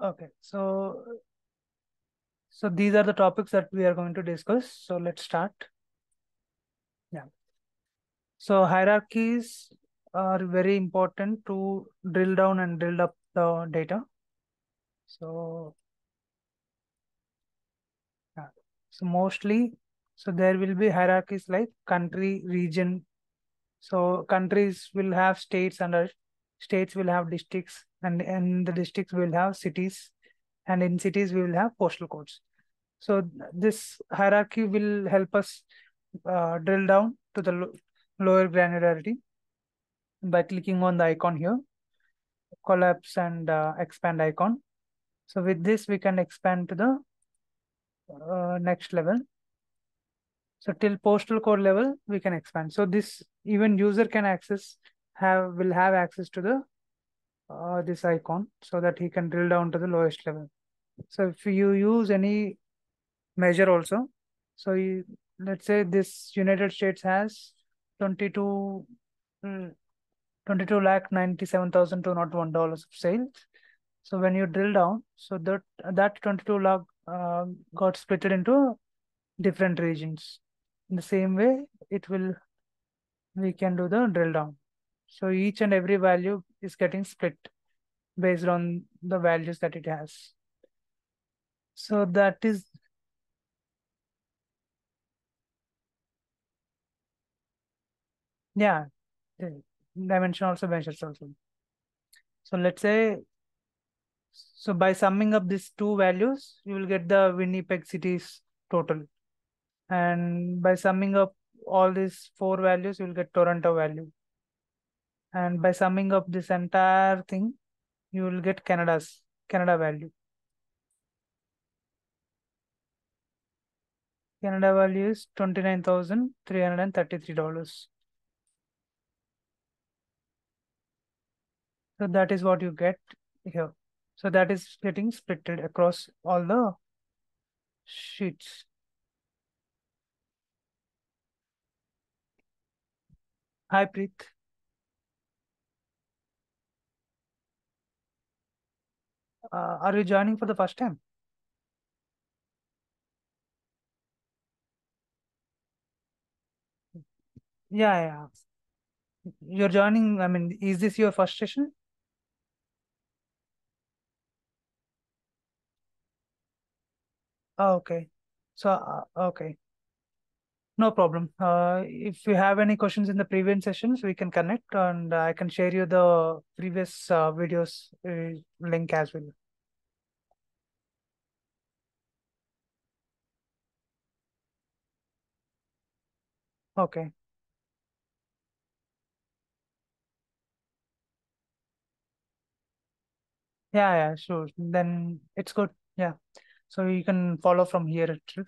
Okay, so these are the topics that we are going to discuss. So let's start. Yeah. So hierarchies are very important to drill down and drill up the data. So yeah. So mostly, so there will be hierarchies like country, region. So countries will have states, and states will have districts, and in the districts will have cities, and in cities we will have postal codes. So this hierarchy will help us drill down to the lower granularity by clicking on the icon here, collapse and expand icon. So with this, we can expand to the next level. So till postal code level, we can expand. So this even user can will have access to the this icon so that he can drill down to the lowest level. So if you use any measure also, so let's say this United States has 22 mm, 22 lakh 97,201 dollars of sales. So when you drill down, so that 22 lakh got split into different regions. In the same way, we can do the drill down. So each and every value is getting split based on the values that it has. So that is, yeah, the dimension also measures also. So let's say, so by summing up these two values, you will get the Winnipeg city's total. And by summing up all these four values, you will get Toronto value. And by summing up this entire thing, you will get Canada value. Canada value is $29,333. So that is what you get here. So that is getting splitted across all the sheets. Hi, Preet. Are you joining for the first time? Yeah, yeah. You're joining. I mean, is this your first session? Oh, okay. So, okay. No problem. If you have any questions in the previous sessions, we can connect and I can share you the previous videos link as well. Okay. Yeah, yeah, sure. Then it's good. Yeah. So you can follow from here itself.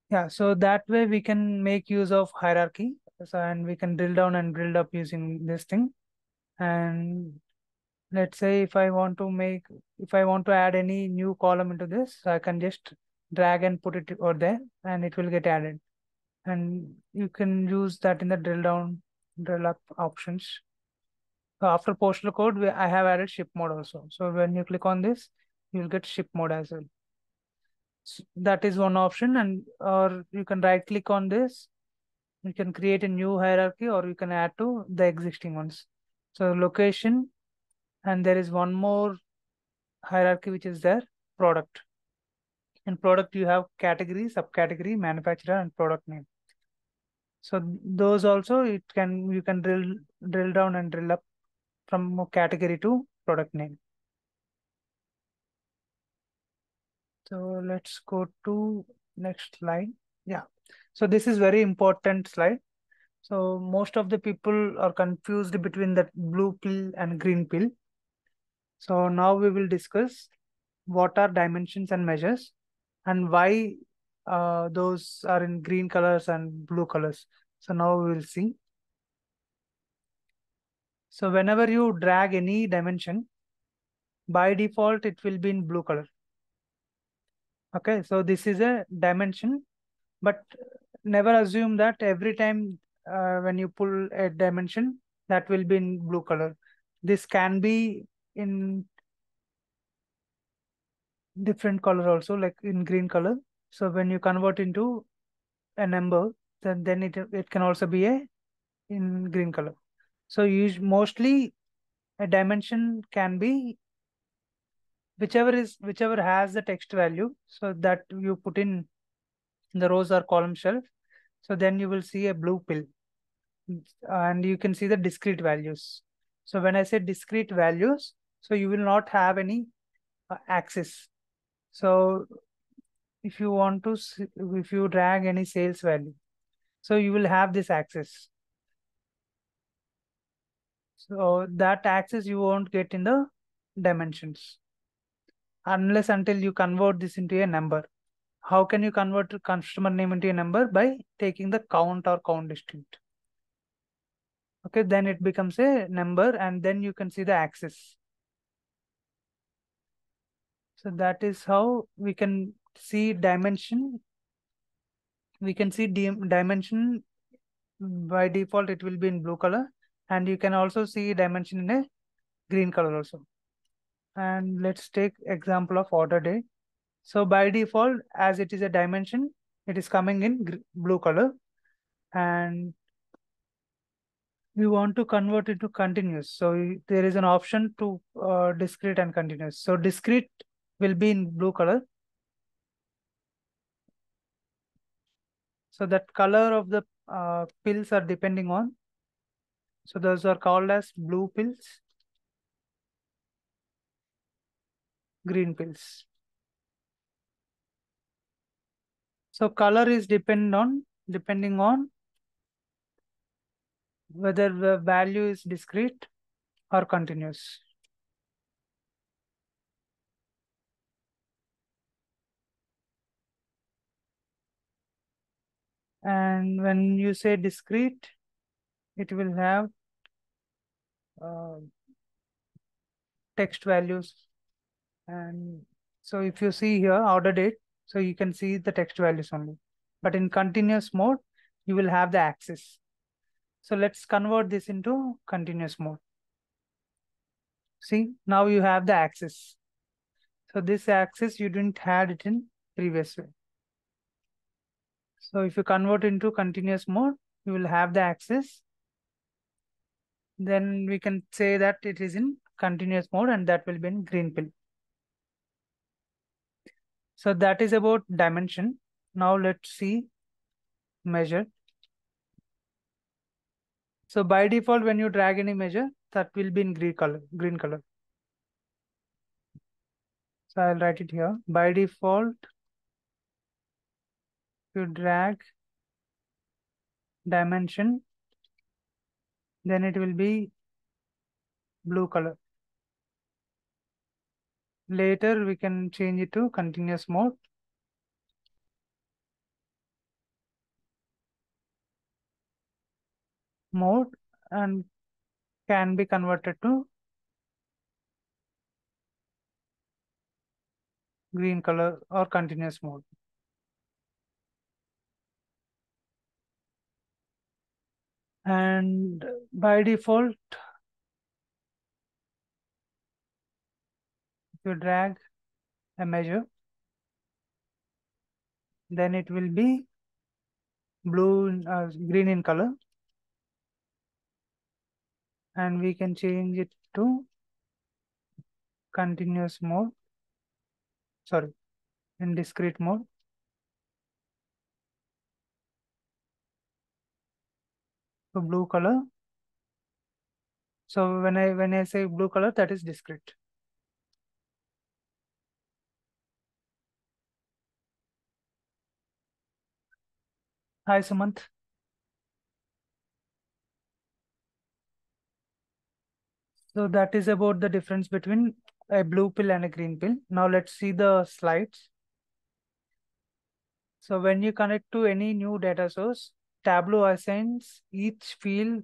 Yeah. So that way we can make use of hierarchy. So, and we can drill down and drill up using this thing. And let's say if I want to add any new column into this, I can just drag and put it over there and it will get added. And you can use that in the drill down, drill up options. So after postal code, I have added ship mode also. So when you click on this, you'll get ship mode as well. So that is one option, and or you can right click on this. You can create a new hierarchy, or you can add to the existing ones. So location, and there is one more hierarchy which is there, product. In product, you have category, subcategory, manufacturer, and product name. So those also you can drill down and drill up from category to product name. So let's go to next slide. Yeah. So this is very important slide. So most of the people are confused between that blue pill and green pill. So now we will discuss what are dimensions and measures and why those are in green colors and blue colors. So now we will see. So whenever you drag any dimension, by default, it will be in blue color. Okay, so this is a dimension, but never assume that every time when you pull a dimension, that will be in blue color. This can be in different color also, like in green color. So when you convert into a number, then it can also be a in green color. So mostly a dimension can be whichever has the text value, so that you put in the rows or column shelf. So then you will see a blue pill, and you can see the discrete values. So when I say discrete values, so you will not have any axis. So if you want to if you drag any sales value, so you will have this axis. So that axis you won't get in the dimensions unless until you convert this into a number. How can you convert a customer name into a number? By taking the count or count distinct. Okay, then it becomes a number, and then you can see the axis. So that is how we can see dimension. We can see dimension by default, it will be in blue color, and you can also see dimension in a green color also. And let's take example of order date. So by default, as it is a dimension, it is coming in blue color, and we want to convert it to continuous. So there is an option to discrete and continuous. So discrete will be in blue color. So that color of the pills are depending on. So those are called as blue pills, green pills. So color is depending on whether the value is discrete or continuous. And when you say discrete, it will have uh, text values. And so if you see here order date, so you can see the text values only. But in continuous mode, you will have the axis. So let's convert this into continuous mode. See, now you have the axis. So this axis, you didn't had it in previous way. So if you convert into continuous mode, you will have the axis. Then we can say that it is in continuous mode, and that will be in green pill. So that is about dimension. Now let's see measure. So by default, when you drag any measure, that will be in green color. So I'll write it here. By default, you drag dimension, then it will be blue color. Later, we can change it to continuous mode. And can be converted to green color or continuous mode. And by default, if you drag a measure, then it will be green in color, and we can change it to continuous mode, sorry, in discrete mode. So blue color. So when I say blue color, that is discrete. Hi, Sumant. So that is about the difference between a blue pill and a green pill. Now let's see the slides. So when you connect to any new data source, Tableau assigns each field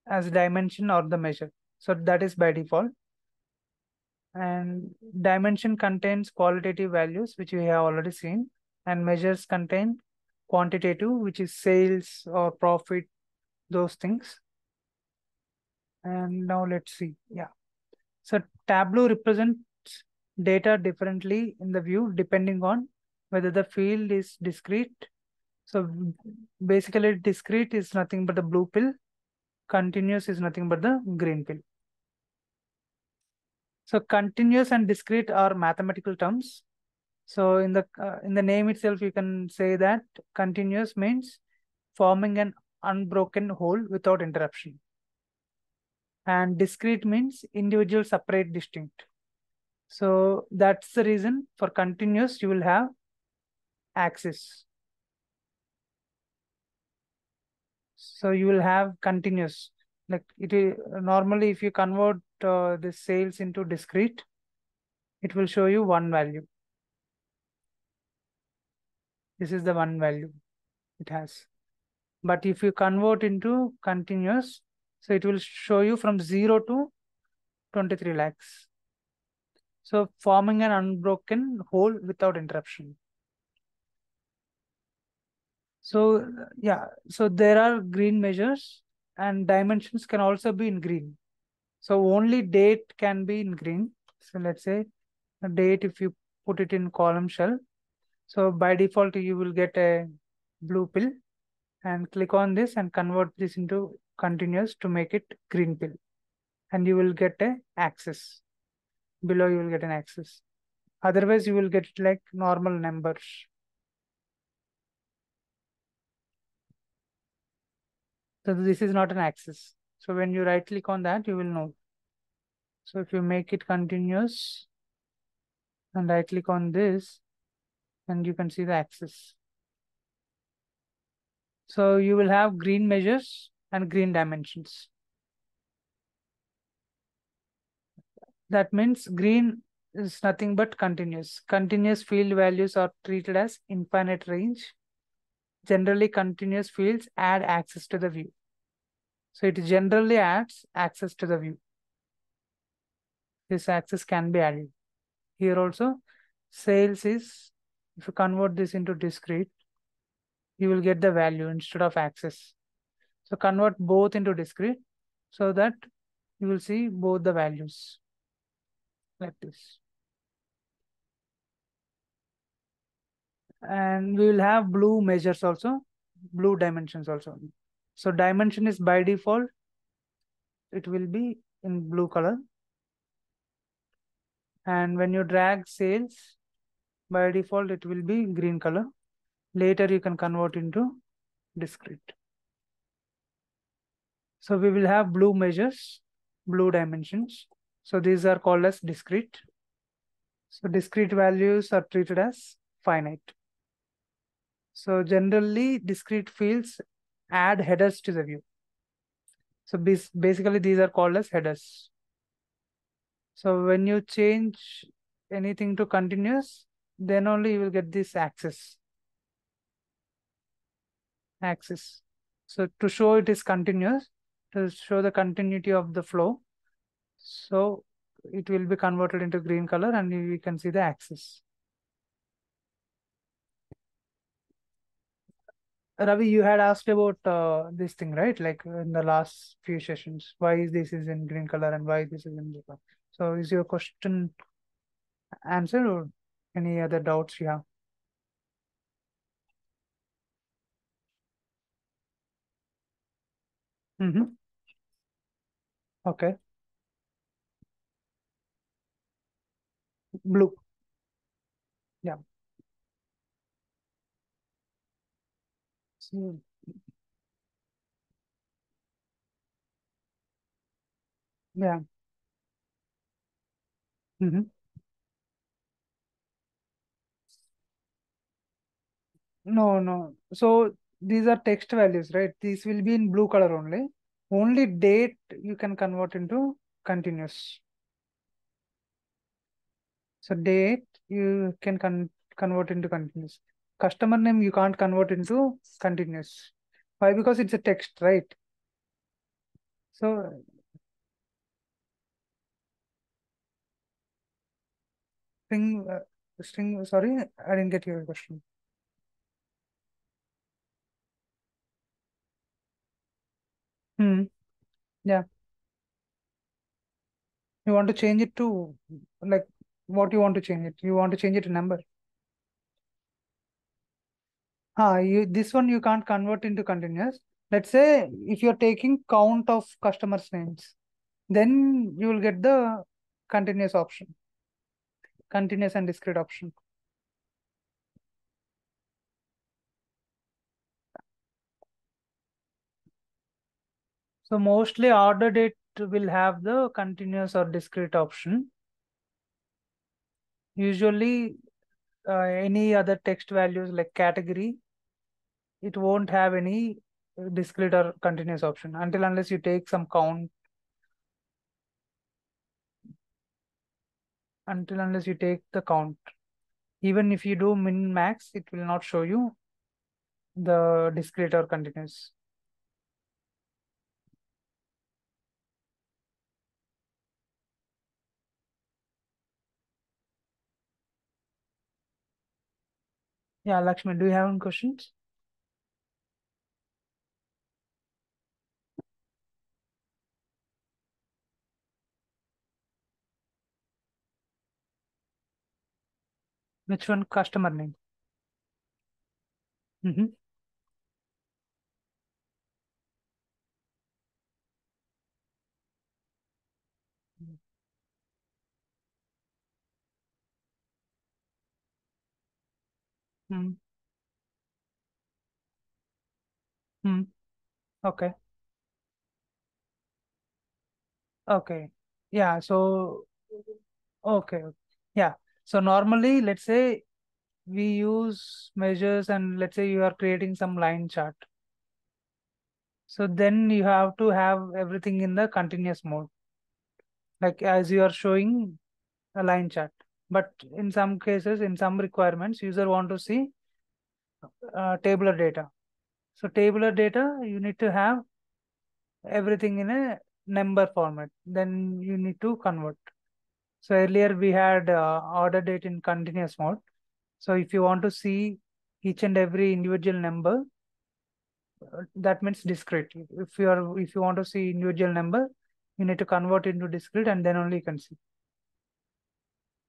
as dimension or the measure. So that is by default. And dimension contains qualitative values, which we have already seen, and measures contain quantitative, which is sales or profit, those things. And now let's see. Yeah. So Tableau represents data differently in the view depending on whether the field is discrete. So basically discrete is nothing but the blue pill, continuous is nothing but the green pill. So continuous and discrete are mathematical terms. So in the name itself, you can say that continuous means forming an unbroken whole without interruption, and discrete means individual, separate, distinct. So that's the reason for continuous you will have axis. So you will have continuous. Like it is normally if you convert the sales into discrete, it will show you one value. This is the one value it has. But if you convert into continuous, so it will show you from 0 to 23 lakhs. So forming an unbroken whole without interruption. So yeah, so there are green measures and dimensions can also be in green. So only date can be in green. So let's say a date, if you put it in column shell, so by default you will get a blue pill, and click on this and convert this into continuous to make it green pill, and you will get a axis. Below you will get an axis. Otherwise you will get like normal numbers. So this is not an axis. So when you right click on that, you will know. So if you make it continuous and right click on this, and you can see the axis. So you will have green measures and green dimensions. That means green is nothing but continuous. Continuous field values are treated as infinite range. Generally, continuous fields add access to the view. So it generally adds access to the view. This access can be added. Here also, sales is, if you convert this into discrete, you will get the value instead of access. So convert both into discrete so that you will see both the values like this. And we will have blue measures also, blue dimensions also. So dimension is by default, it will be in blue color. And when you drag sales, by default, it will be green color. Later, you can convert into discrete. So we will have blue measures, blue dimensions. So these are called as discrete. So discrete values are treated as finite. So generally, discrete fields add headers to the view. So basically, these are called as headers. So when you change anything to continuous, then only you will get this axis. So to show it is continuous, to show the continuity of the flow, so it will be converted into green color and you can see the axis. Ravi, you had asked about this thing, right? Like in the last few sessions, why this is in green color and why this is in blue color. So is your question answered or any other doubts you have? Mm-hmm. Okay. Blue. Yeah. So, yeah. Mm-hmm. No, no. So these are text values, right? These will be in blue color only. Only date you can convert into continuous. So date you can convert into continuous. Customer name you can't convert into continuous. Why? Because it's a text, right? So string, string. Sorry, I didn't get your question. Hmm. Yeah. You want to change it to like What you want to change it? You want to change it to number. This one you can't convert into continuous. Let's say if you're taking count of customers' names, then you will get the continuous option, continuous and discrete option. So mostly order date will have the continuous or discrete option. Usually any other text values like category, it won't have any discrete or continuous option until unless you take some count, until unless you take the count. Even if you do min max, it will not show you the discrete or continuous. Yeah, Lakshmi, do you have any questions? Which one? Customer name. Mm-hmm. Mm-hmm. Mm-hmm. Okay. Okay. Yeah. So, okay. Yeah. So normally, let's say we use measures and let's say you are creating some line chart. So then you have to have everything in the continuous mode, like as you are showing a line chart. But in some cases, in some requirements, user want to see tabular data. So tabular data, you need to have everything in a number format. Then you need to convert. So earlier we had order date in continuous mode. So if you want to see each and every individual number, that means discrete. If you want to see individual number, you need to convert into discrete and then only you can see.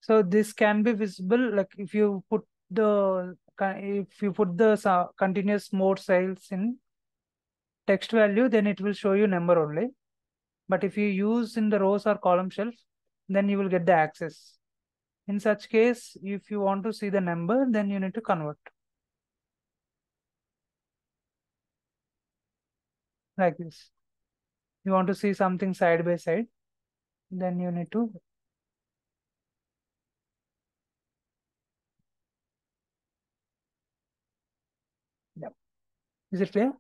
So this can be visible like if you put the continuous mode cells in text value, then it will show you number only. But if you use in the rows or column shelf, then you will get the access. In such case, if you want to see the number, then you need to convert like this. You want to see something side by side, then you need to. Yeah. Is it clear?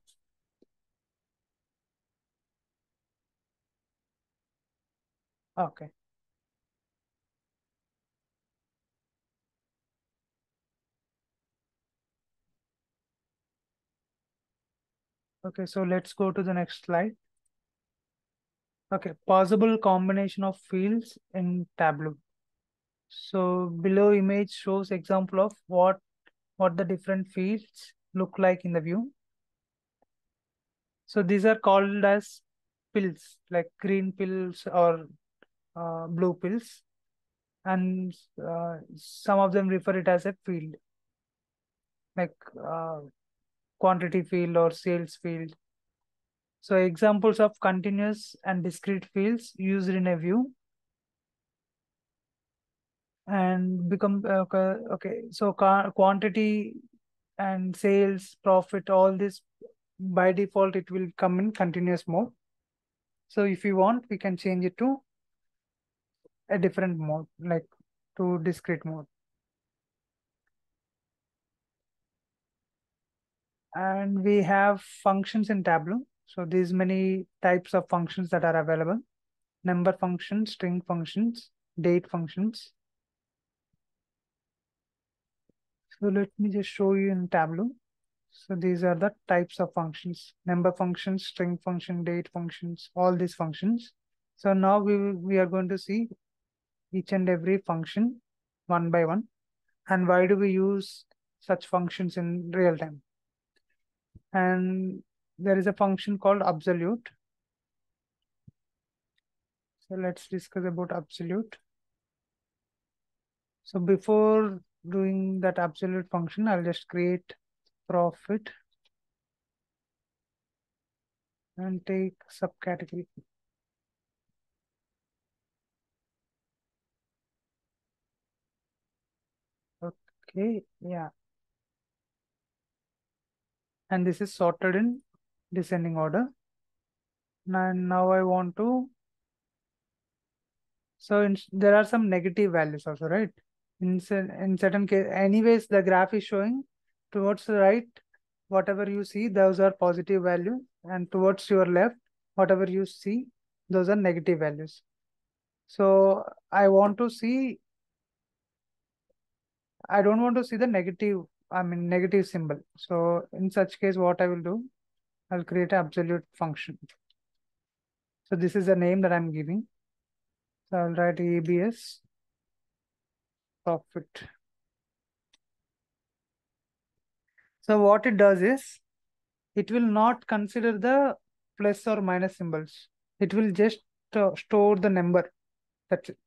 Okay. Okay, so let's go to the next slide. Okay, possible combination of fields in Tableau. So below image shows example of what the different fields look like in the view. So these are called as pills, like green pills or blue pills, and some of them refer it as a field, like quantity field or sales field. So examples of continuous and discrete fields used in a view and become okay. So quantity and sales, profit, all this by default it will come in continuous mode. So if you want, we can change it to a different mode, like to discrete mode. And we have functions in Tableau. So these many types of functions that are available: number functions, string functions, date functions. So let me just show you in Tableau. So these are the types of functions: number functions, string function, date functions, all these functions. So now we are going to see each and every function one by one. And why do we use such functions in real time? And there is a function called absolute. So let's discuss about absolute. So before doing that absolute function, I'll just create profit and take subcategory. Okay, yeah. And this is sorted in descending order. And now I want to, so there are some negative values also, right? In certain case, anyways, the graph is showing towards the right, whatever you see, those are positive values, and towards your left, whatever you see, those are negative values. So I want to see, I don't want to see the negative, negative symbol. So in such case, what I will do, I'll create an absolute function. So this is the name that I'm giving. So I'll write ABS profit. So what it does is, it will not consider the plus or minus symbols. It will just store the number. That's it.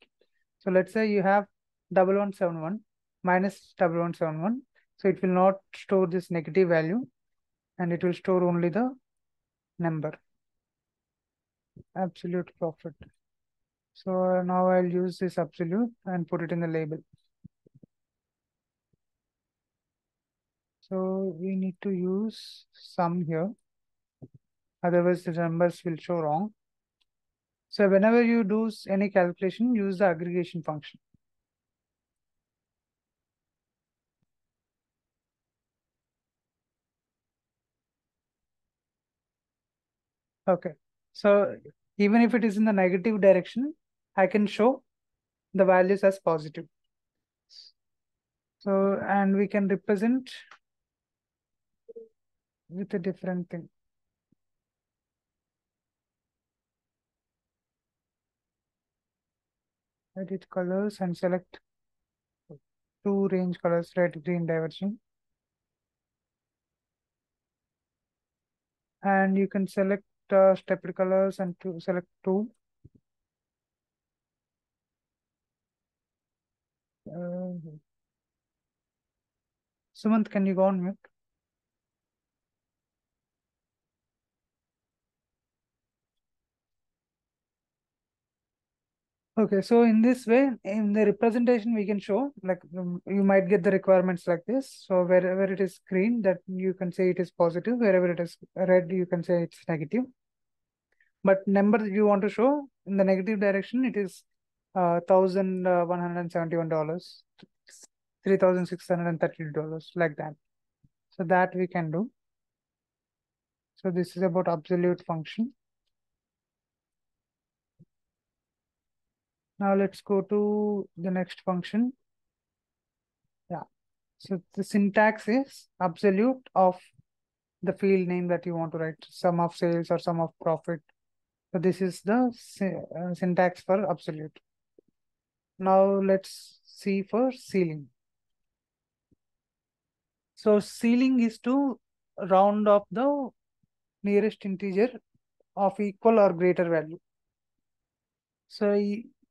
So let's say you have 1171 minus 1171. So it will not store this negative value, and it will store only the number, absolute profit. So now I'll use this absolute and put it in the label. So we need to use sum here. Otherwise the numbers will show wrong. So whenever you do any calculation, use the aggregation function. Okay. So even if it is in the negative direction, I can show the values as positive. So, and we can represent with a different thing. Edit colors and select two range colors, red, green, diverging. And you can select stepped colors and to select two. Sumant, can you go on mute? Okay, so in this way, in the representation, we can show like you might get the requirements like this. So wherever it is green, that you can say it is positive. Wherever it is red, you can say it's negative. But number that you want to show in the negative direction, it is $1,171, $3,632, like that. So that we can do. So this is about absolute function. Now let's go to the next function. Yeah. So the syntax is absolute of the field name that you want to write, sum of sales or sum of profit. So this is the syntax for absolute. Now let's see for ceiling. So ceiling is to round off the nearest integer of equal or greater value. So,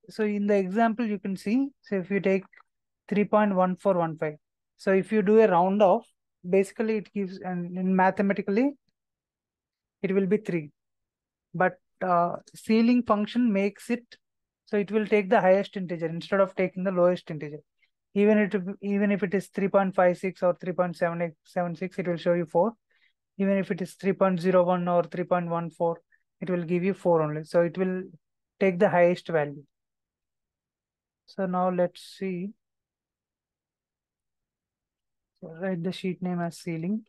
so in the example you can see, so if you take 3.1415, so if you do a round off, basically it gives, and in mathematically, it will be 3. But ceiling function makes it, so it will take the highest integer instead of taking the lowest integer. Even if it is 3.56 or 3.76, it will show you 4. Even if it is 3.01 or 3.14, it will give you 4 only. So it will take the highest value. So now let's see. So write the sheet name as ceiling.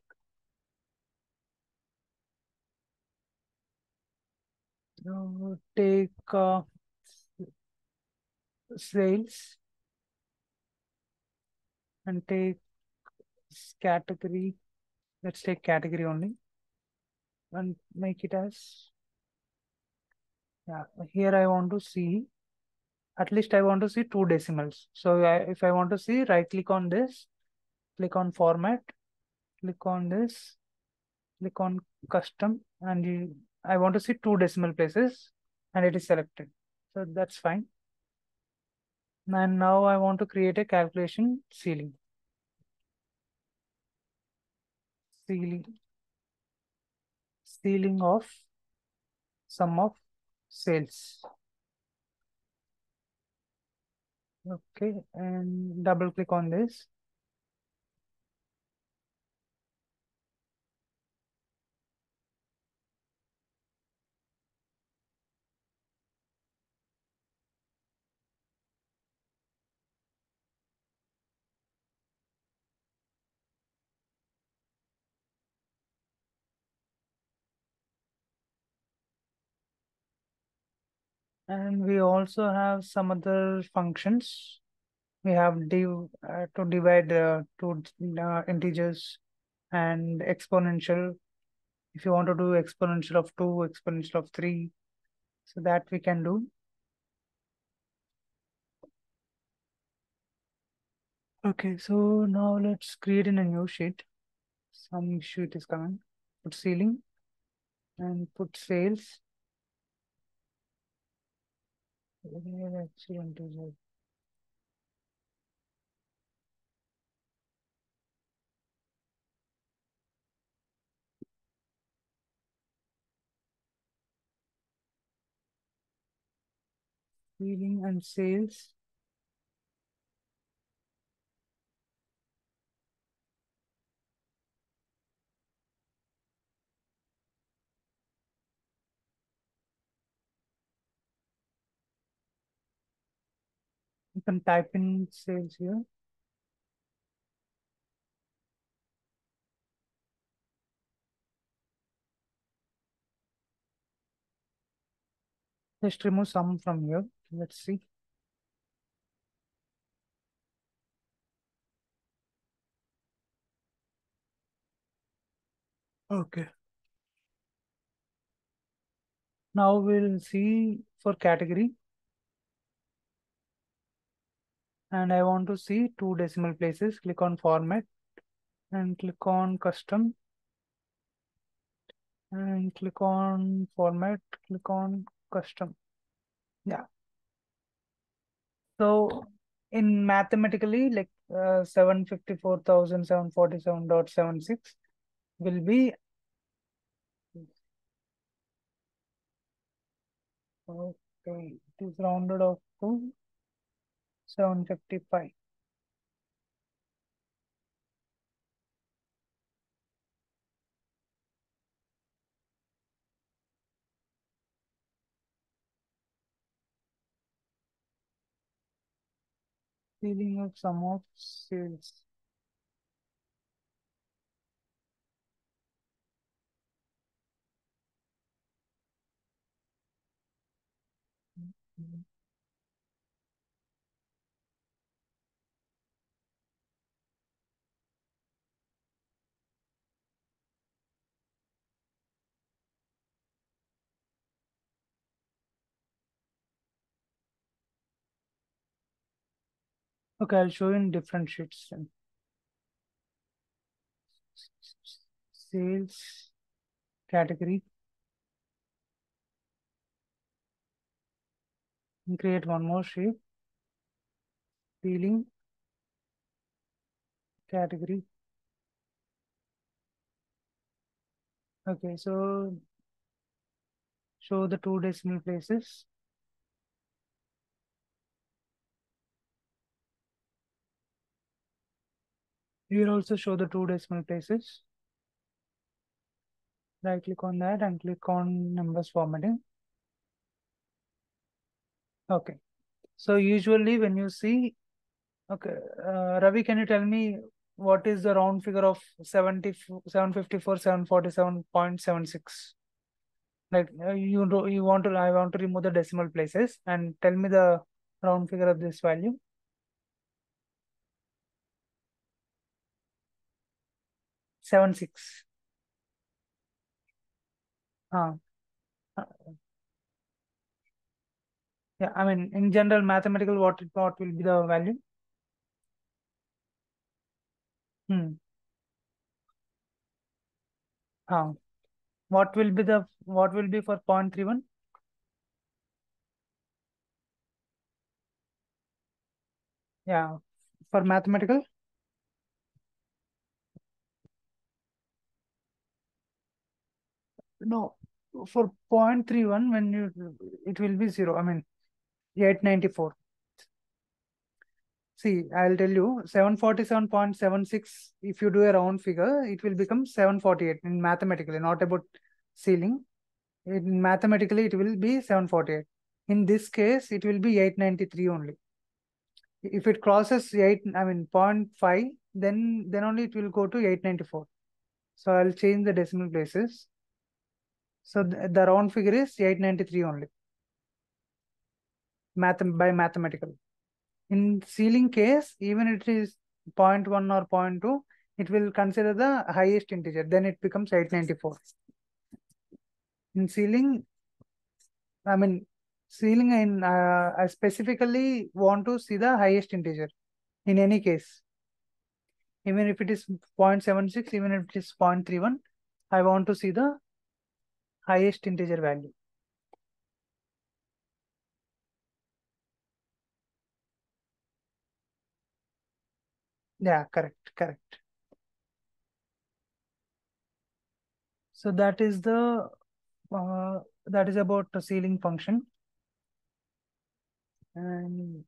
Take sales and take category. Let's take category only and make it as, yeah, here I want to see, at least I want to see 2 decimals. So if I want to see, right click on this, click on format, click on this, click on custom, and I want to see 2 decimal places, and it is selected. So that's fine. And now I want to create a calculation ceiling. Ceiling, ceiling of sum of sales. Okay, and double click on this. And we also have some other functions. We have div to divide two integers, and exponential. If you want to do exponential of 2, exponential of 3, so that we can do. Okay, so now let's create in a new sheet. Some sheet is coming. Put ceiling and put sales. Actually, integer. Ceiling and sales. You can type in sales here. Just remove some from here. Let's see. Okay. Now we'll see for category, and I want to see two decimal places. Click on format and click on custom and click on format, click on custom. Yeah. So in mathematically, like 754,747.76 will be, okay, it is rounded off to 755. Ceiling of sum of sales. Okay, I'll show you in different sheets then. Sales category. And create one more sheet. Ceiling category. Okay, so show the two decimal places. Here also show the two decimal places. Right click on that and click on numbers formatting. Okay. So usually when you see, okay, Ravi, can you tell me what is the round figure of 754, 747.76? Like you want to, I want to remove the decimal places and tell me the round figure of this value. 76. Uh, uh, yeah, I mean, in general, mathematical, what will be the value? Hmm. Uh, what will be for 0.31? Yeah. For mathematical? No. For 0.31, when it will be 0. I mean, 894. See, I'll tell you, 747.76, if you do a round figure, it will become 748 in mathematically, not about ceiling. In mathematically, it will be 748. In this case, it will be 893 only. If it crosses 8, I mean, 0.5, then only it will go to 894. So I'll change the decimal places. So the round figure is 893 only. By mathematical. In ceiling case, even it is 0.1 or 0.2, it will consider the highest integer. Then it becomes 894. In ceiling, I mean, ceiling I specifically want to see the highest integer in any case. Even if it is 0.76, even if it is 0.31, I want to see the highest integer value. Yeah, correct. So that is about the ceiling function. And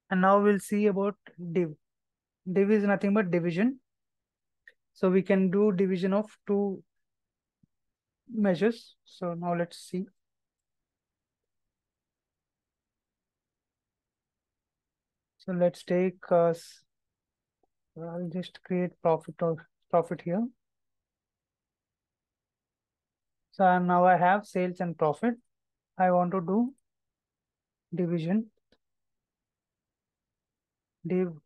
now we'll see about div. Div is nothing but division. So we can do division of two measures. So now let's see. So let's take, I'll just create profit here. So now I have sales and profit. I want to do division, div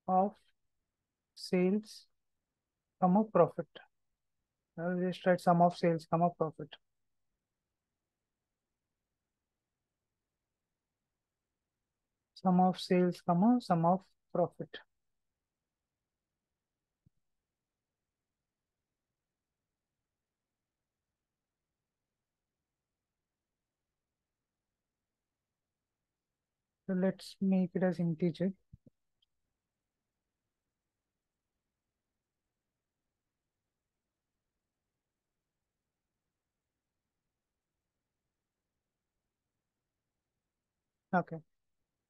of sales, profit. I'll just write sum of sales, profit. Sum of sales, sum of profit. So let's make it as integer. Okay.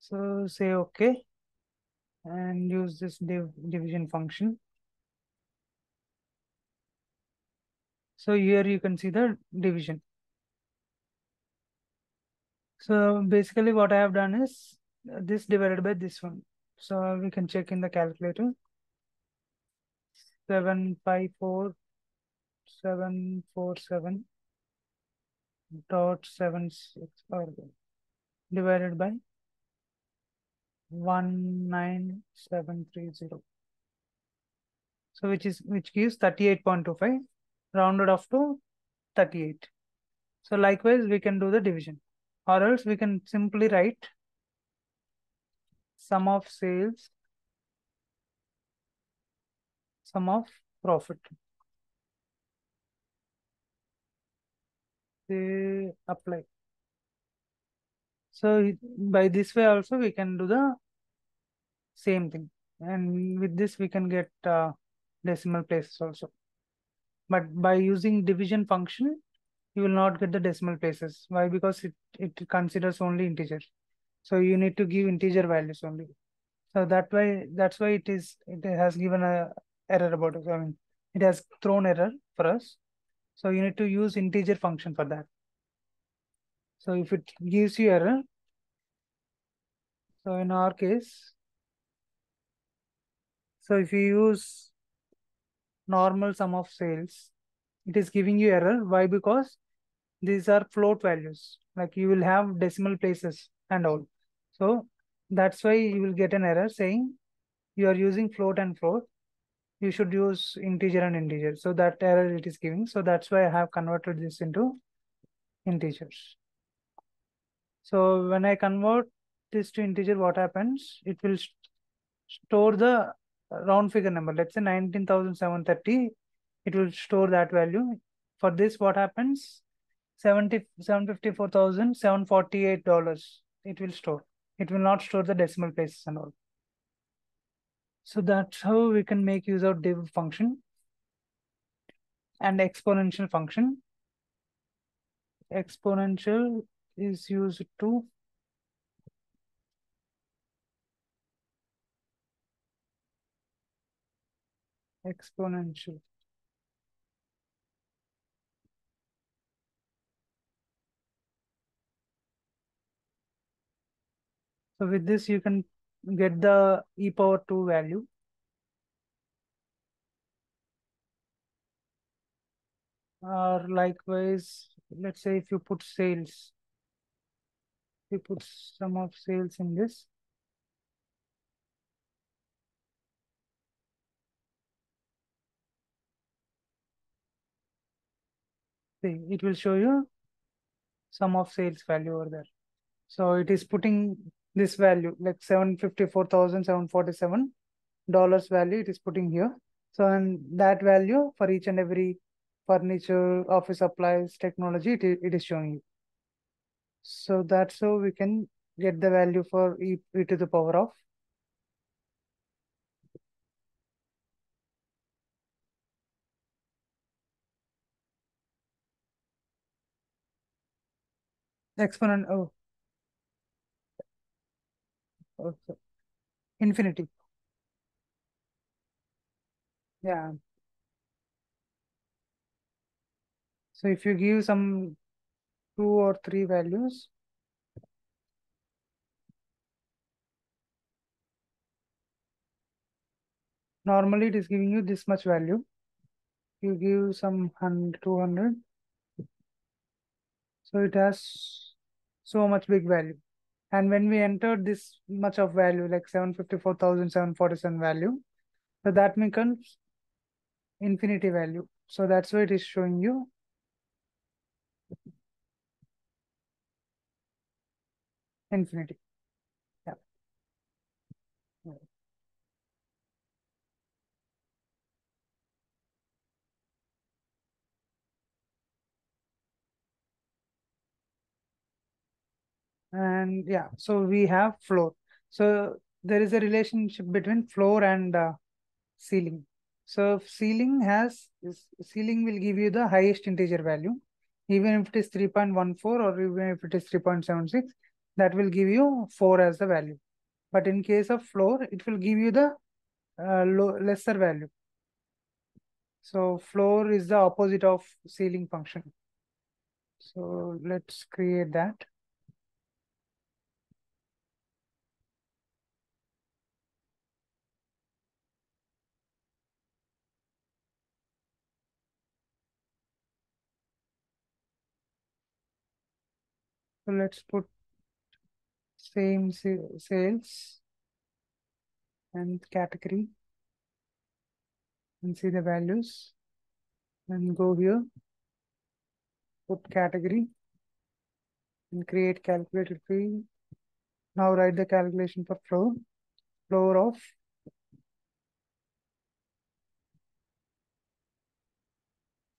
So say okay and use this division function. So here you can see the division. So basically what I have done is this divided by this one. So we can check in the calculator. 754,747.76 divided by 19730. So which gives 38.25 rounded off to 38. So likewise we can do the division, or else we can simply write sum of sales, sum of profit. Say apply. So by this way also we can do the same thing, and with this we can get decimal places also. But by using division function, you will not get the decimal places. Why? Because it considers only integer. So you need to give integer values only. So that's why it has given a error about it. I mean, it has thrown error for us. So you need to use integer function for that. So if it gives you error, so in our case, so if you use normal sum of sales, it is giving you error. Why? Because these are float values. Like you will have decimal places and all. So that's why you will get an error saying you are using float and float. You should use integer and integer. So that error it is giving. So that's why I have converted this into integers. So when I convert this to integer, what happens? It will store the round figure number. Let's say 19,730. It will store that value. For this, what happens? $754,748. It will store. It will not store the decimal places and all. So that's how we can make use of div function and exponential function. Exponential is used to exponential. So with this, you can get the e power 2 value. Or likewise, let's say if you put sales, you put sum of sales in this. See, it will show you sum of sales value over there. So it is putting this value like $754,747 value. It is putting here. So and that value for each and every furniture, office supplies, technology, it is showing you. So that's how we can get the value for e to the power of exponent. So infinity. Yeah. So if you give some 2 or 3 values, normally it is giving you this much value. You give some 100, 200, so it has so much big value. And when we enter this much of value, like 754,747 value, so that becomes infinity value. So that's why it is showing you infinity. Yeah. And yeah, so we have floor. So there is a relationship between floor and ceiling. So ceiling will give you the highest integer value, even if it is 3.14 or even if it is 3.76, that will give you 4 as the value. But in case of floor, it will give you the lesser value. So floor is the opposite of ceiling function. So let's create that. So let's put same sales and category and see the values and go here, put category and create calculated field. Now write the calculation for floor. Floor of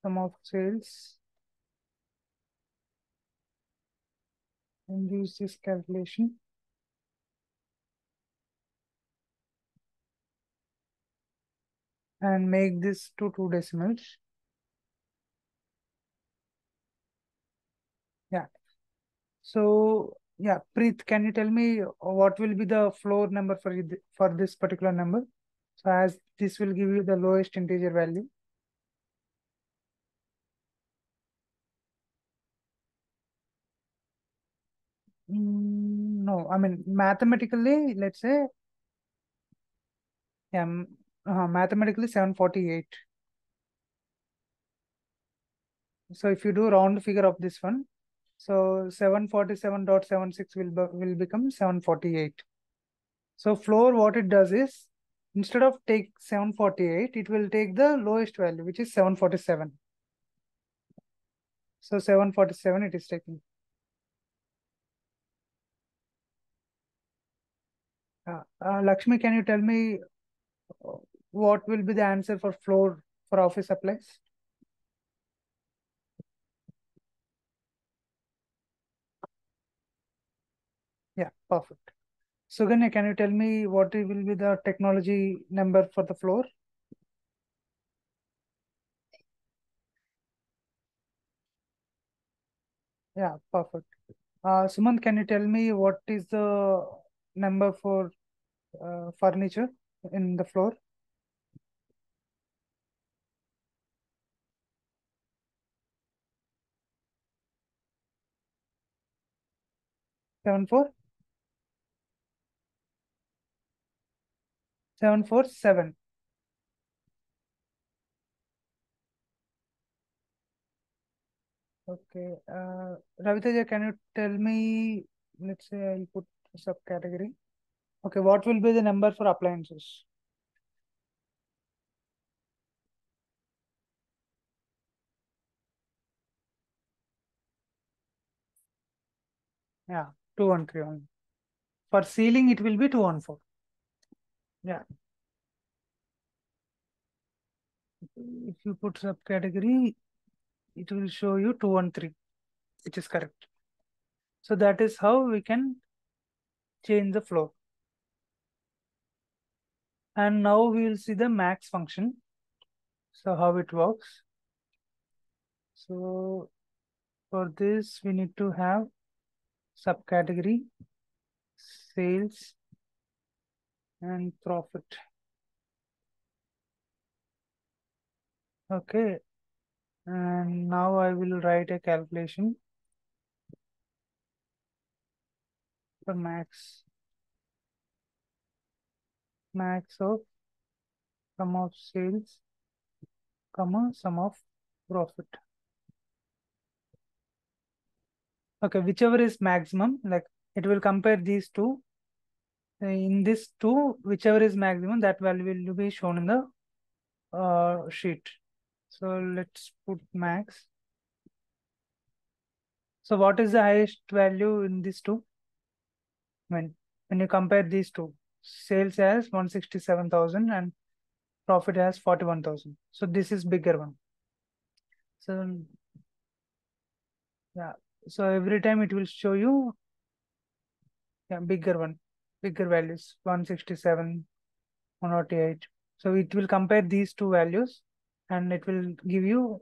sum of sales and use this calculation. And make this to 2 decimals. Yeah. So yeah, Preet, can you tell me what will be the floor number for this particular number? So as this will give you the lowest integer value. No, I mean mathematically, let's say, yeah, mathematically 748. So if you do round figure of this one, so 747.76 will become 748. So floor, what it does is, instead of take 748, it will take the lowest value, which is 747. So 747 it is taking. Lakshmi, can you tell me uh, what will be the answer for floor for office supplies? Yeah, perfect. Suganya, can you tell me what will be the technology number for the floor? Yeah, perfect. Sumant, can you tell me what is the number for furniture in the floor? 74? 747. Okay. Raviteja, can you tell me, let's say I'll put a subcategory. Okay, what will be the number for appliances? Yeah, 213 only. For ceiling, it will be 214. Yeah. If you put subcategory, it will show you 213, which is correct. So that is how we can change the flow. And now we will see the max function. So how it works. So for this, we need to have subcategory, sales, and profit. Okay. And now I will write a calculation for max of sum of sales, comma, sum of profit. Okay, whichever is maximum, like it will compare these two. In this two, whichever is maximum, that value will be shown in the sheet. So let's put max. So what is the highest value in these two? When you compare these two, sales has 167,000 and profit has 41,000. So this is bigger one. So yeah, so every time it will show you, yeah, bigger one, bigger values, 167, 148. So it will compare these two values and it will give you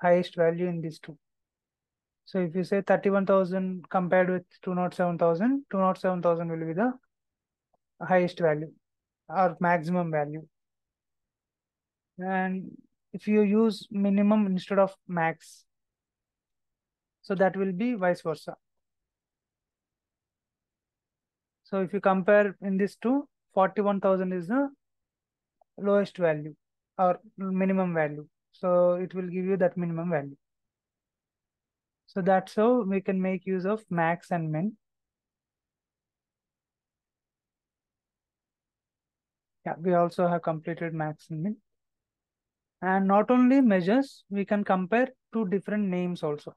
highest value in these two. So if you say 31,000 compared with 207,000, 207,000 will be the highest value or maximum value. And if you use minimum instead of max, so that will be vice versa. So if you compare in this two, 41,000 is the lowest value or minimum value. So it will give you that minimum value. So that's how we can make use of max and min. Yeah, we also have completed max and min. And not only measures, we can compare two different names also.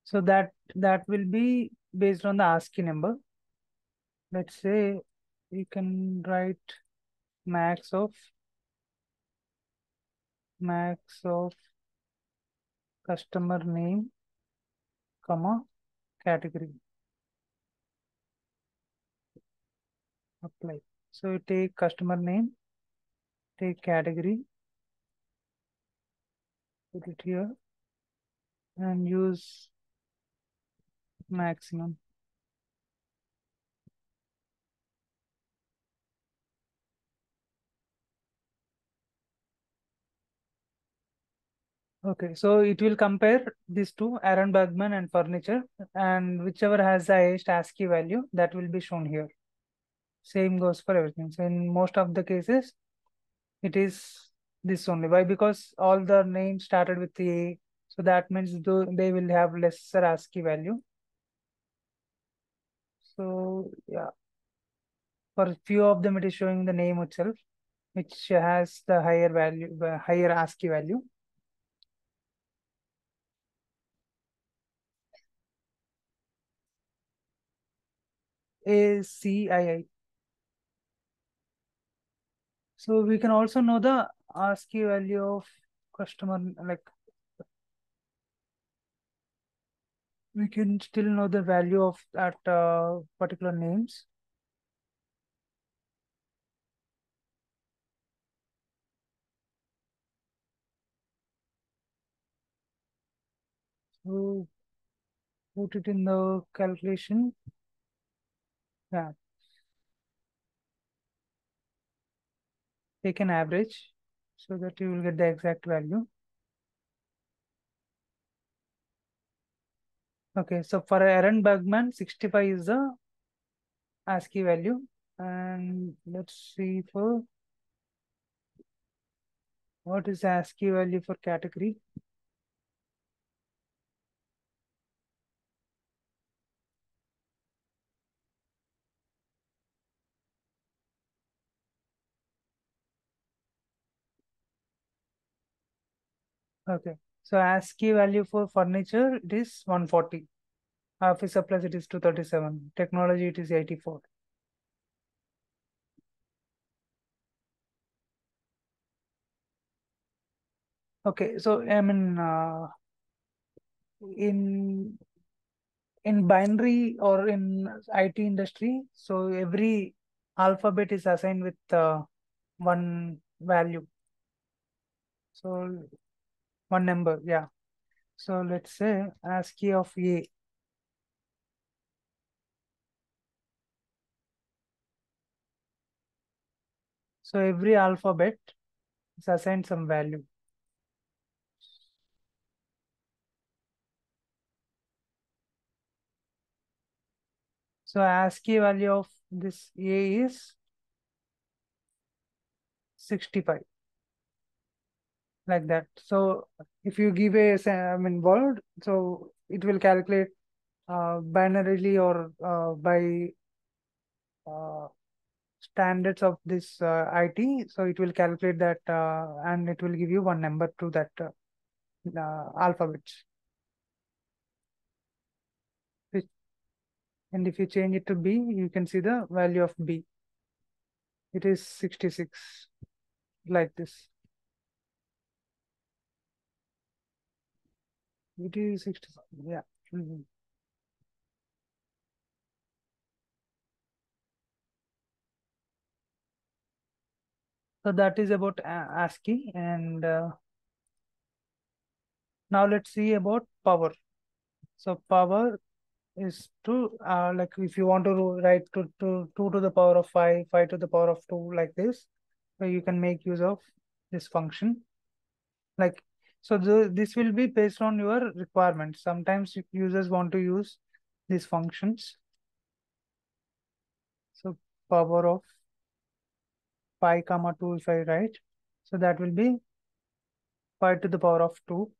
So that will be based on the ASCII number. Let's say we can write max of customer name, comma, category. Apply. So you take customer name, take category, put it here, and use maximum. Okay, so it will compare these two, Aaron Bergman and furniture, and whichever has the highest ASCII value, that will be shown here. Same goes for everything. So in most of the cases, it is this only. Why? Because all the names started with the A, so that means they will have lesser ASCII value. So yeah, for few of them, it is showing the name itself, which has the higher value, higher ASCII value. ACII. So we can also know the ASCII value of customer, like we can still know the value of that particular names. So put it in the calculation. Yeah, take an average so that you will get the exact value. Okay, so for Aaron Bergman, 65 is the ASCII value. And let's see for what is the ASCII value for category. Okay, so ASCII value for furniture, it is 140. Office supplies, it is 237. Technology, it is 84. Okay, so I mean, in binary or in IT industry, so every alphabet is assigned with one value. So one number, yeah. So let's say ASCII of A. So every alphabet is assigned some value. So ASCII value of this A is 65, like that. So if you give a, I mean, word, so it will calculate binarily or by uh, standards of this IT. So it will calculate that and it will give you one number to that alphabets. And if you change it to B, you can see the value of B. It is 66, like this. It is 65, yeah. Mhm. So that is about ASCII. And now let's see about power. So power is to like if you want to write to 2 to the power of 5, 5 to the power of 2, like this, so you can make use of this function. Like, so this will be based on your requirements. Sometimes users want to use these functions. So power of pi comma 2, if I write, so that will be pi to the power of 2.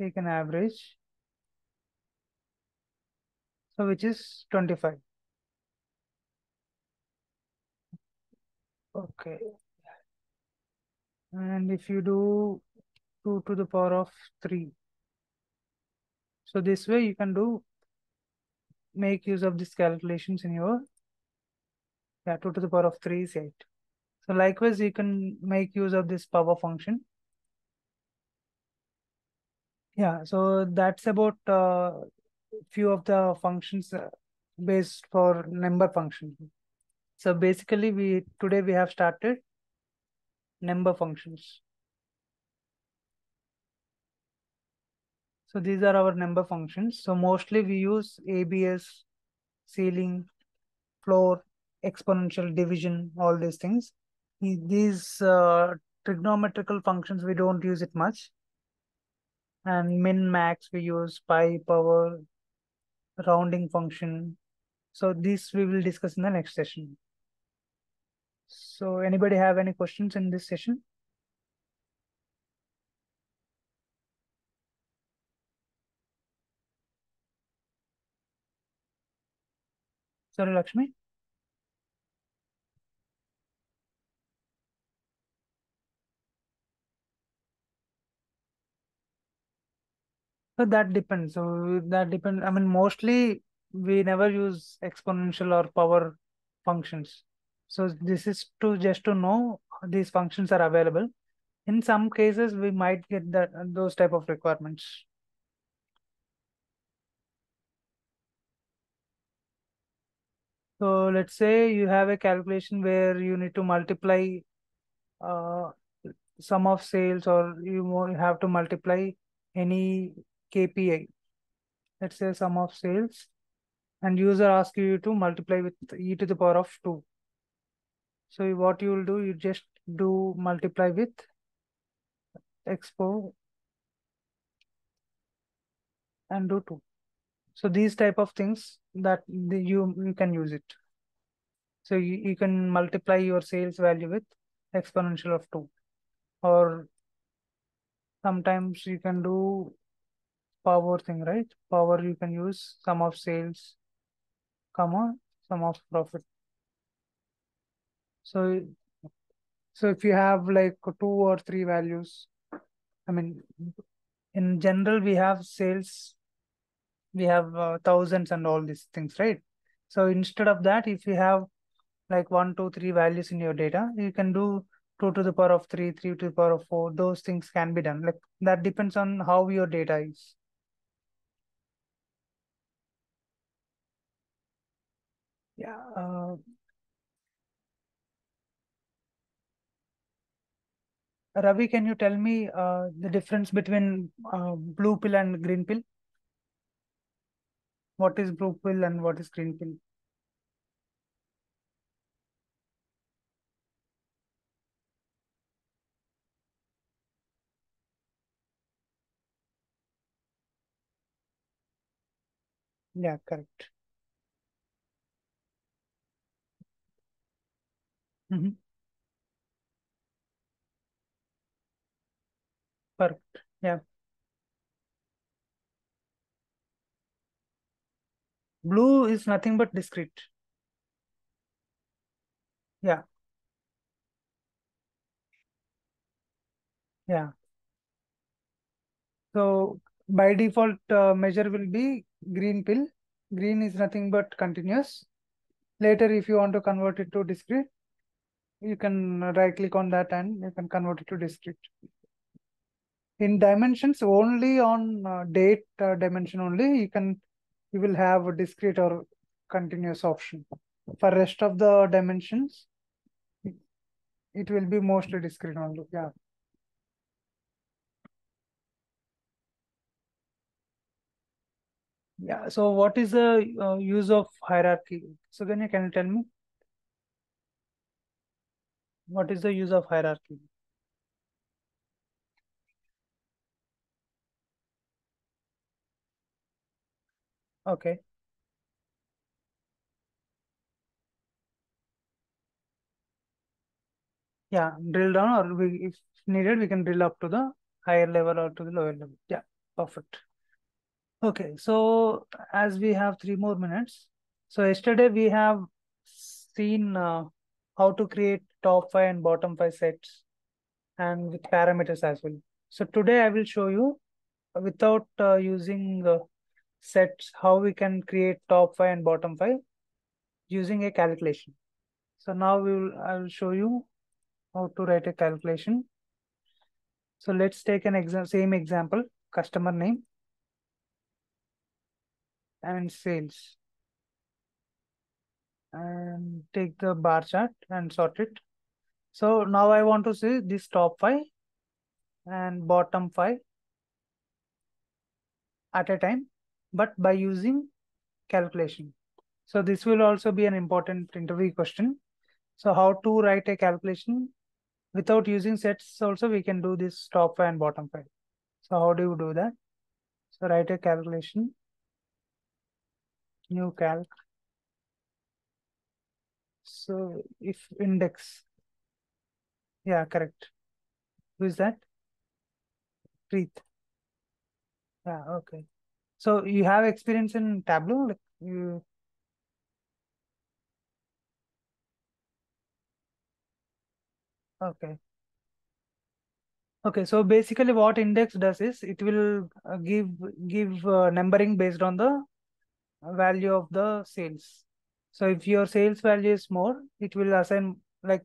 Take an average, so which is 25. Okay. And if you do 2 to the power of 3, so this way you can do make use of these calculations in your, yeah, 2 to the power of 3 is 8. So likewise, you can make use of this power function. Yeah, so that's about few of the functions based for number function. So basically, today we have started number functions. So these are our number functions. So mostly we use ABS, ceiling, floor, exponential division, all these things. These trigonometrical functions, we don't use it much. And min, max, we use pi, power, rounding function. So this we will discuss in the next session. So anybody have any questions in this session? Sorry, Lakshmi. So that depends. So that depends. I mean, mostly we never use exponential or power functions. So this is to just to know these functions are available. In some cases, we might get that those type of requirements. So let's say you have a calculation where you need to multiply uh, sum of sales, or you have to multiply any KPI. Let's say sum of sales, and user asks you to multiply with e to the power of 2. So what you will do, you just do multiply with expo and do 2. So these type of things that you can use it. So you can multiply your sales value with exponential of 2, or sometimes you can do power thing, right? Power, you can use sum of sales, comma, sum of profit. So if you have like 2 or 3 values, I mean, in general, we have sales, we have thousands and all these things, right? So instead of that, if you have like 1, 2, 3 values in your data, you can do 2 to the power of 3, 3 to the power of 4. Those things can be done. Like that depends on how your data is. Yeah. Ravi, can you tell me the difference between blue pill and green pill? What is blue pill and what is green pill? Yeah, correct. Mm-hmm. Correct. Yeah. Blue is nothing but discrete. Yeah. Yeah. So by default, measure will be green pill. Green is nothing but continuous. Later, if you want to convert it to discrete, you can right click on that and you can convert it to discrete. In dimensions, only on date dimension only, you will have a discrete or continuous option. For rest of the dimensions, it it will be mostly discrete only. Yeah. Yeah. So what is the use of hierarchy? So then you can tell me what is the use of hierarchy? Okay. Yeah. Drill down, or if needed, we can drill up to the higher level or to the lower level. Yeah. Perfect. Okay. So as we have 3 more minutes, so yesterday we have seen how to create top 5 and bottom 5 sets and with parameters as well. So today I will show you without using sets how we can create top 5 and bottom 5 using a calculation. So now I will show you how to write a calculation. So let's take an same example, customer name and sales, and take the bar chart and sort it. So now I want to see this top 5 and bottom 5 at a time, but by using calculation. So this will also be an important interview question. So how to write a calculation without using sets also, we can do this top 5 and bottom 5. So how do you do that? So write a calculation, new calc. So if index, yeah, correct. Who is that? Preet. Yeah, okay. So you have experience in Tableau? Like you, okay. Okay, so basically what index does is it will give numbering based on the value of the sales. So if your sales value is more, it will assign, like,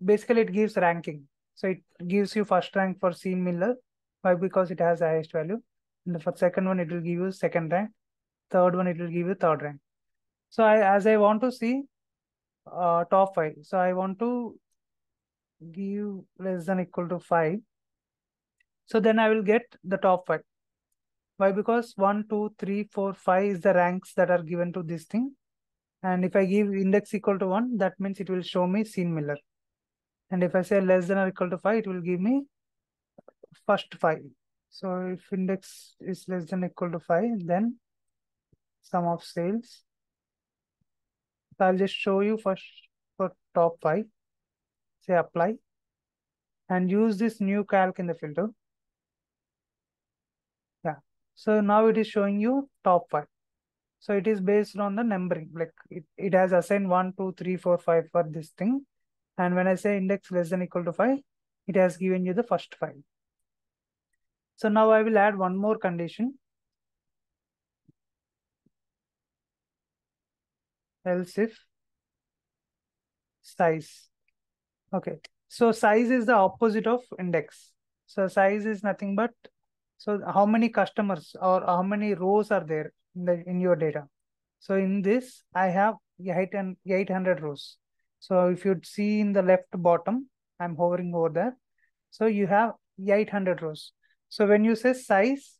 basically it gives ranking. So it gives you first rank for Sean Miller. Why? Because it has the highest value. And for second one, it will give you second rank. Third one, it will give you third rank. So as I want to see top 5. So I want to give less than equal to 5. So then I will get the top 5. Why? Because 1, 2, 3, 4, 5 is the ranks that are given to this thing. And if I give index equal to 1, that means it will show me Sean Miller. And if I say less than or equal to 5, it will give me first 5. So if index is less than or equal to 5, then sum of sales. So I'll just show you first for top 5. Say apply. And use this new calc in the filter. Yeah. So now it is showing you top 5. So it is based on the numbering. Like it has assigned 1, 2, 3, 4, 5 for this thing. And when I say index less than equal to 5, it has given you the first 5. So now I will add one more condition. Else if size. Okay. So size is the opposite of index. So size is nothing but, so how many customers or how many rows are there in your data? So in this, I have 800 rows. So if you see in the left bottom, I'm hovering over there. So you have 800 rows. So when you say size,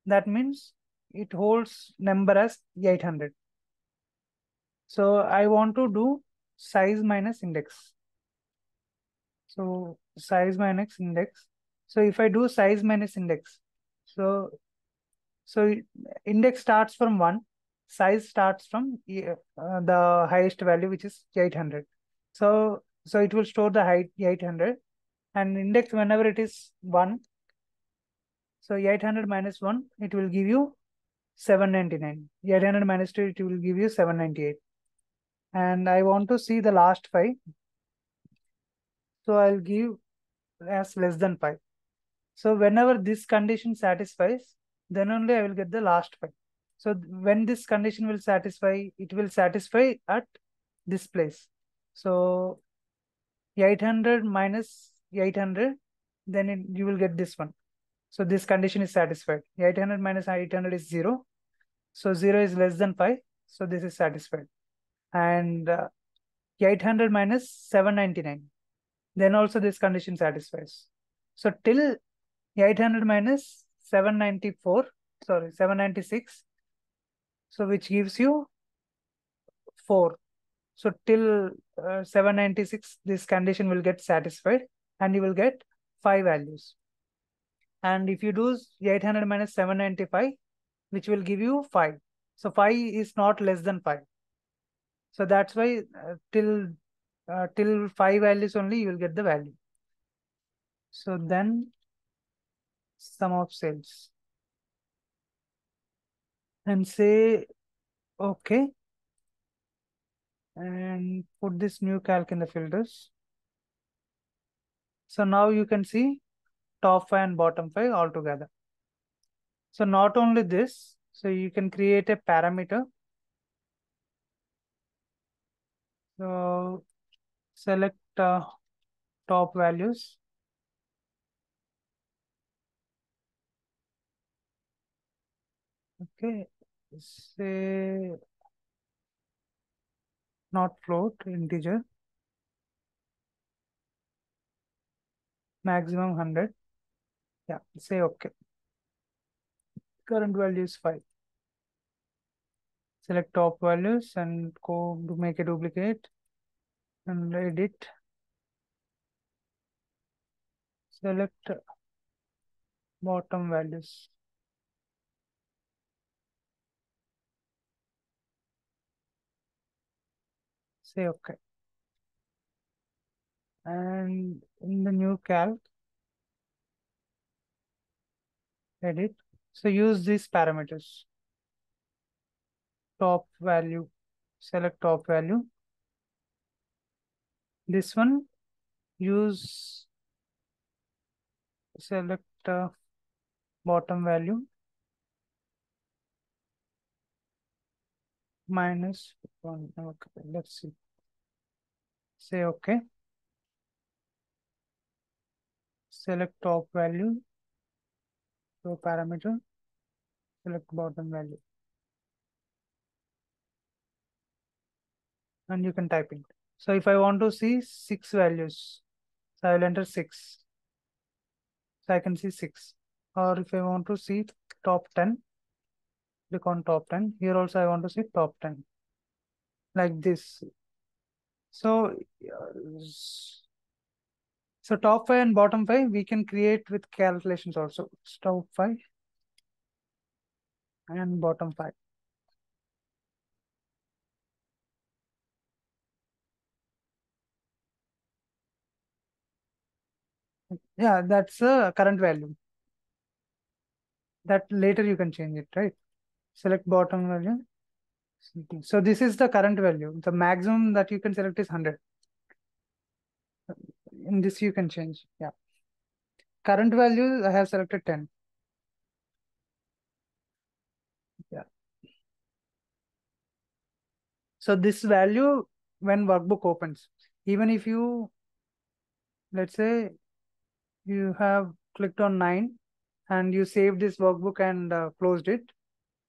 that means it holds number as 800. So I want to do size minus index. So size minus index. So if I do size minus index, so index starts from 1, size starts from the highest value, which is 800. So it will store the height 800, and index whenever it is 1. So 800 minus 1, it will give you 799. 800 minus 2, it will give you 798. And I want to see the last 5. So I'll give as less than 5. So whenever this condition satisfies, then only I will get the last 5. So when this condition will satisfy, it will satisfy at this place. So 800 minus 800, then you will get this one. So this condition is satisfied. 800 minus 800 is 0. So 0 is less than 5. So this is satisfied. And 800 minus 799. Then also this condition satisfies. So till 800 minus 794, sorry, 796. So which gives you 4. So till 796, this condition will get satisfied and you will get 5 values. And if you do 800 minus 795, which will give you 5. So 5 is not less than 5. So that's why till 5 values only you will get the value. So then sum of sales. And say okay. And put this new calc in the filters. So now you can see top 5 and bottom 5 all together. So not only this, so you can create a parameter. So select top values. Okay, say not float, integer, maximum 100. Yeah, say okay. Current value is 5. Select top values and go to make a duplicate and edit. Select bottom values. Say okay. And in the new calc, edit. So use these parameters. Top value, select top value. This one, use select bottom value minus 1. Okay, let's see. Say okay. select top value, so parameter, select bottom value, and you can type in. So if I want to see 6 values, so I will enter 6. So I can see 6. Or if I want to see top 10, click on top 10. Here also I want to see top 10. Like this. So, so top 5 and bottom 5 we can create with calculations also. Top 5 and bottom 5. Yeah, that's the current value. That later you can change it, right? Select bottom value. So this is the current value. The maximum that you can select is 100. In this you can change. Yeah. Current value I have selected 10. Yeah. So this value when workbook opens, even if you, let's say you have clicked on 9 and you saved this workbook and closed it,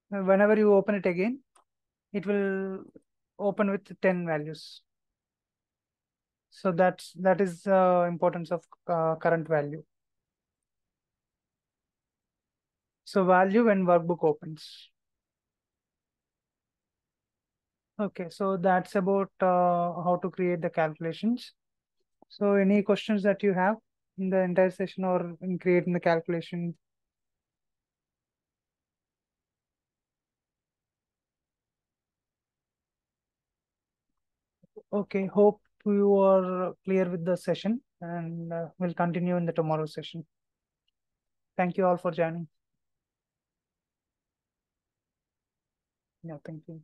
whenever you open it again, it will open with 10 values. So that is importance of current value. So value when workbook opens. Okay, so that's about how to create the calculations. So any questions that you have in the entire session or in creating the calculation? Okay, hope you are clear with the session, and we'll continue in the tomorrow session. Thank you all for joining. Yeah, thank you.